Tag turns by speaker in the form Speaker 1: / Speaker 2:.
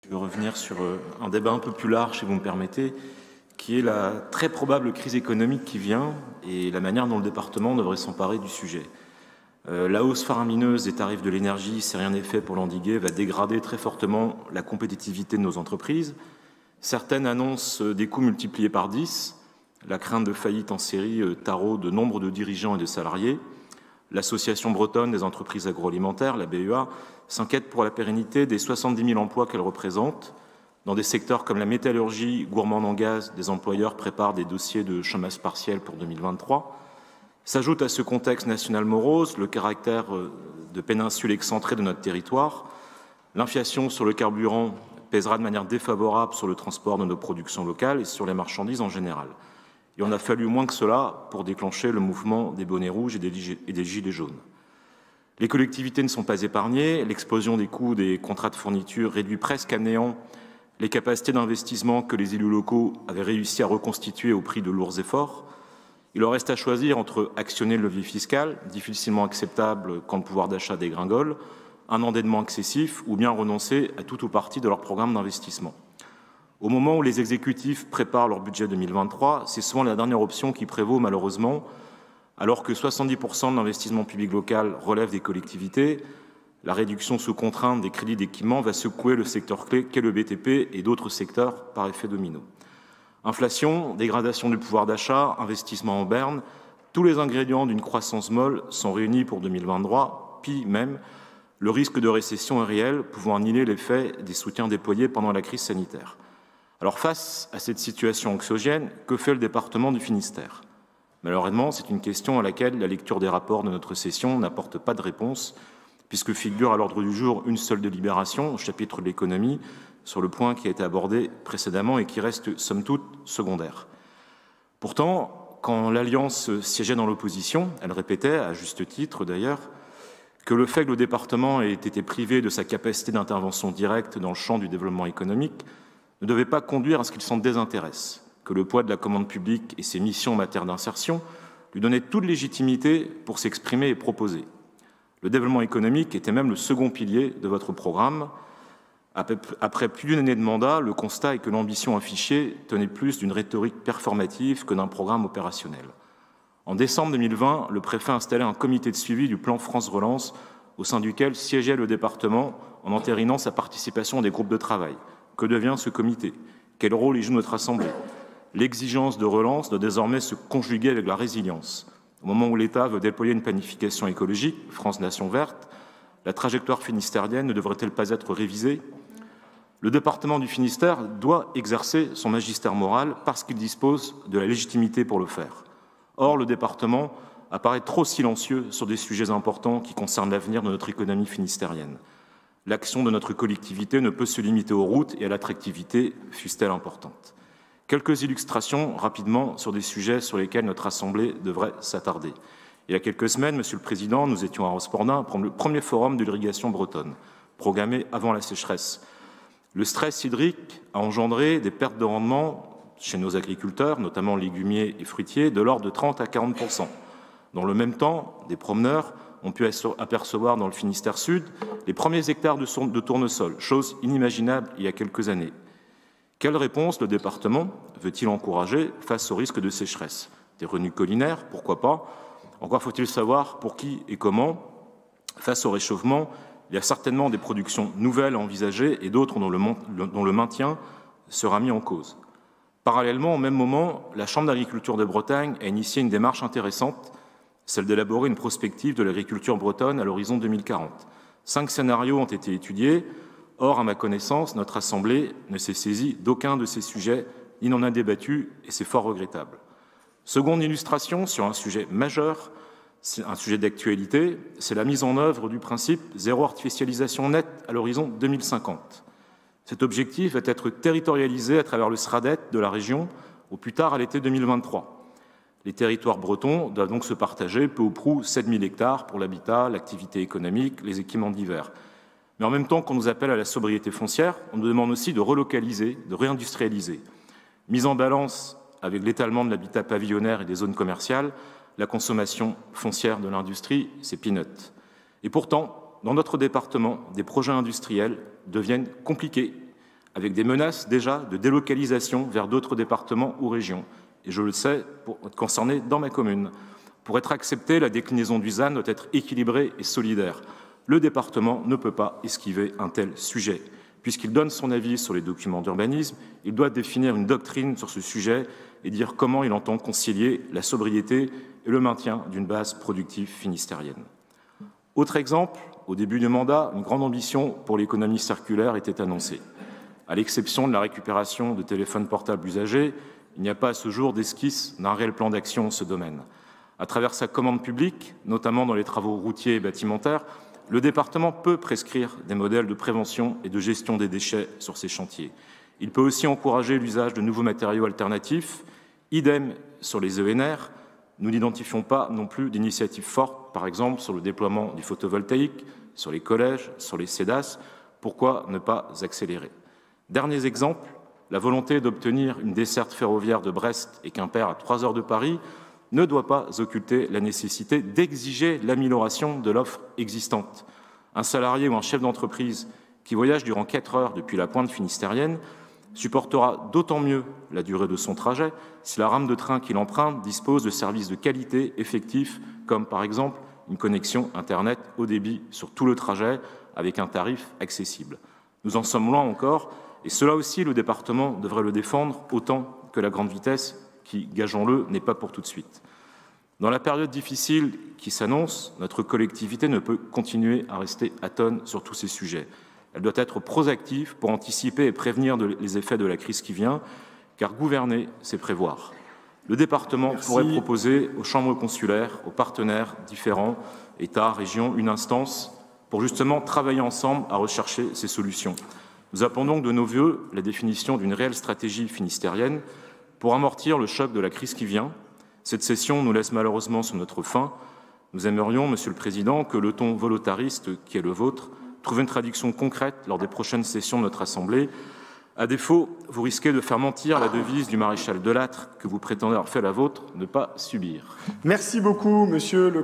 Speaker 1: Je veux revenir sur un débat un peu plus large, si vous me permettez, qui est la très probable crise économique qui vient et la manière dont le département devrait s'emparer du sujet. La hausse faramineuse des tarifs de l'énergie, si rien n'est fait pour l'endiguer, va dégrader très fortement la compétitivité de nos entreprises. Certaines annoncent des coûts multipliés par 10, la crainte de faillite en série taraude de nombre de dirigeants et de salariés. L'Association bretonne des entreprises agroalimentaires, la BEA, s'inquiète pour la pérennité des 70 000 emplois qu'elle représente. Dans des secteurs comme la métallurgie, gourmande en gaz, des employeurs préparent des dossiers de chômage partiel pour 2023. S'ajoute à ce contexte national morose le caractère de péninsule excentrée de notre territoire. L'inflation sur le carburant pèsera de manière défavorable sur le transport de nos productions locales et sur les marchandises en général. Il en a fallu moins que cela pour déclencher le mouvement des bonnets rouges et des gilets jaunes. Les collectivités ne sont pas épargnées. L'explosion des coûts des contrats de fourniture réduit presque à néant les capacités d'investissement que les élus locaux avaient réussi à reconstituer au prix de lourds efforts. Il leur reste à choisir entre actionner le levier fiscal, difficilement acceptable quand le pouvoir d'achat dégringole, un endettement excessif, ou bien renoncer à tout ou partie de leur programme d'investissement. Au moment où les exécutifs préparent leur budget 2023, c'est souvent la dernière option qui prévaut malheureusement, alors que 70% de l'investissement public local relève des collectivités. La réduction sous contrainte des crédits d'équipement va secouer le secteur clé qu'est le BTP et d'autres secteurs par effet domino. Inflation, dégradation du pouvoir d'achat, investissement en berne, tous les ingrédients d'une croissance molle sont réunis pour 2023, puis même le risque de récession est réel, pouvant annihiler l'effet des soutiens déployés pendant la crise sanitaire. Alors face à cette situation anxiogène, que fait le département du Finistère ? Malheureusement, c'est une question à laquelle la lecture des rapports de notre session n'apporte pas de réponse, puisque figure à l'ordre du jour une seule délibération au chapitre de l'économie sur le point qui a été abordé précédemment et qui reste somme toute secondaire. Pourtant, quand l'Alliance siégeait dans l'opposition, elle répétait, à juste titre d'ailleurs, que le fait que le département ait été privé de sa capacité d'intervention directe dans le champ du développement économique ne devait pas conduire à ce qu'il s'en désintéresse, que le poids de la commande publique et ses missions en matière d'insertion lui donnaient toute légitimité pour s'exprimer et proposer. Le développement économique était même le second pilier de votre programme. Après plus d'une année de mandat, le constat est que l'ambition affichée tenait plus d'une rhétorique performative que d'un programme opérationnel. En décembre 2020, le préfet a installé un comité de suivi du plan France Relance au sein duquel siégeait le département en entérinant sa participation à des groupes de travail. Que devient ce comité ? Quel rôle y joue notre Assemblée ? L'exigence de relance doit désormais se conjuguer avec la résilience. Au moment où l'État veut déployer une planification écologique, France Nation Verte, la trajectoire finistérienne ne devrait-elle pas être révisée ? Le département du Finistère doit exercer son magistère moral parce qu'il dispose de la légitimité pour le faire. Or, le département apparaît trop silencieux sur des sujets importants qui concernent l'avenir de notre économie finistérienne. L'action de notre collectivité ne peut se limiter aux routes et à l'attractivité, fût-elle importante. Quelques illustrations rapidement sur des sujets sur lesquels notre Assemblée devrait s'attarder. Il y a quelques semaines, Monsieur le Président, nous étions à Rospordin pour le premier forum de l'irrigation bretonne, programmé avant la sécheresse. Le stress hydrique a engendré des pertes de rendement chez nos agriculteurs, notamment légumiers et fruitiers, de l'ordre de 30 à 40%. Dans le même temps, des promeneurs ont pu apercevoir dans le Finistère Sud les premiers hectares de tournesol, chose inimaginable il y a quelques années. Quelle réponse le département veut-il encourager face au risque de sécheresse ? Des retenues collinaires, pourquoi pas ? Encore faut-il savoir pour qui et comment. Face au réchauffement, il y a certainement des productions nouvelles à envisager et d'autres dont le maintien sera mis en cause. Parallèlement, au même moment, la Chambre d'agriculture de Bretagne a initié une démarche intéressante, celle d'élaborer une prospective de l'agriculture bretonne à l'horizon 2040. 5 scénarios ont été étudiés. Or, à ma connaissance, notre Assemblée ne s'est saisie d'aucun de ces sujets, ni n'en a débattu, et c'est fort regrettable. Seconde illustration sur un sujet majeur, c'est un sujet d'actualité, c'est la mise en œuvre du principe zéro artificialisation nette à l'horizon 2050. Cet objectif va être territorialisé à travers le SRADET de la région, au plus tard à l'été 2023. Les territoires bretons doivent donc se partager peu ou prou 7000 hectares pour l'habitat, l'activité économique, les équipements divers. Mais en même temps qu'on nous appelle à la sobriété foncière, on nous demande aussi de relocaliser, de réindustrialiser. Mise en balance avec l'étalement de l'habitat pavillonnaire et des zones commerciales, la consommation foncière de l'industrie, c'est peanut. Et pourtant, dans notre département, des projets industriels deviennent compliqués avec des menaces déjà de délocalisation vers d'autres départements ou régions. Et je le sais, pour être concerné dans ma commune. Pour être acceptée, la déclinaison du ZAN doit être équilibrée et solidaire. Le département ne peut pas esquiver un tel sujet. Puisqu'il donne son avis sur les documents d'urbanisme, il doit définir une doctrine sur ce sujet et dire comment il entend concilier la sobriété et le maintien d'une base productive finistérienne. Autre exemple, au début du mandat, une grande ambition pour l'économie circulaire était annoncée. À l'exception de la récupération de téléphones portables usagés, il n'y a pas à ce jour d'esquisse d'un réel plan d'action dans ce domaine. À travers sa commande publique, notamment dans les travaux routiers et bâtimentaires, le département peut prescrire des modèles de prévention et de gestion des déchets sur ces chantiers. Il peut aussi encourager l'usage de nouveaux matériaux alternatifs. Idem sur les ENR, nous n'identifions pas non plus d'initiatives fortes, par exemple sur le déploiement du photovoltaïque, sur les collèges, sur les CEDAS. Pourquoi ne pas accélérer? Derniers exemples, la volonté d'obtenir une desserte ferroviaire de Brest et Quimper à 3 heures de Paris ne doit pas occulter la nécessité d'exiger l'amélioration de l'offre existante. Un salarié ou un chef d'entreprise qui voyage durant 4 heures depuis la pointe finistérienne supportera d'autant mieux la durée de son trajet si la rame de train qu'il emprunte dispose de services de qualité effectifs, comme par exemple une connexion Internet haut débit sur tout le trajet avec un tarif accessible. Nous en sommes loin encore, et cela aussi le département devrait le défendre autant que la grande vitesse qui, gageons-le, n'est pas pour tout de suite. Dans la période difficile qui s'annonce, notre collectivité ne peut continuer à rester atone sur tous ces sujets. Elle doit être proactive pour anticiper et prévenir les effets de la crise qui vient, car gouverner, c'est prévoir. Le département pourrait proposer aux chambres consulaires, aux partenaires différents, État, région, une instance, pour justement travailler ensemble à rechercher ces solutions. Nous appelons donc de nos vœux la définition d'une réelle stratégie finistérienne pour amortir le choc de la crise qui vient. Cette session nous laisse malheureusement sur notre faim. Nous aimerions, Monsieur le Président, que le ton volontariste qui est le vôtre trouve une traduction concrète lors des prochaines sessions de notre Assemblée. À défaut, vous risquez de faire mentir la devise du maréchal Delattre que vous prétendez avoir fait la vôtre, ne pas subir.
Speaker 2: Merci beaucoup, Monsieur le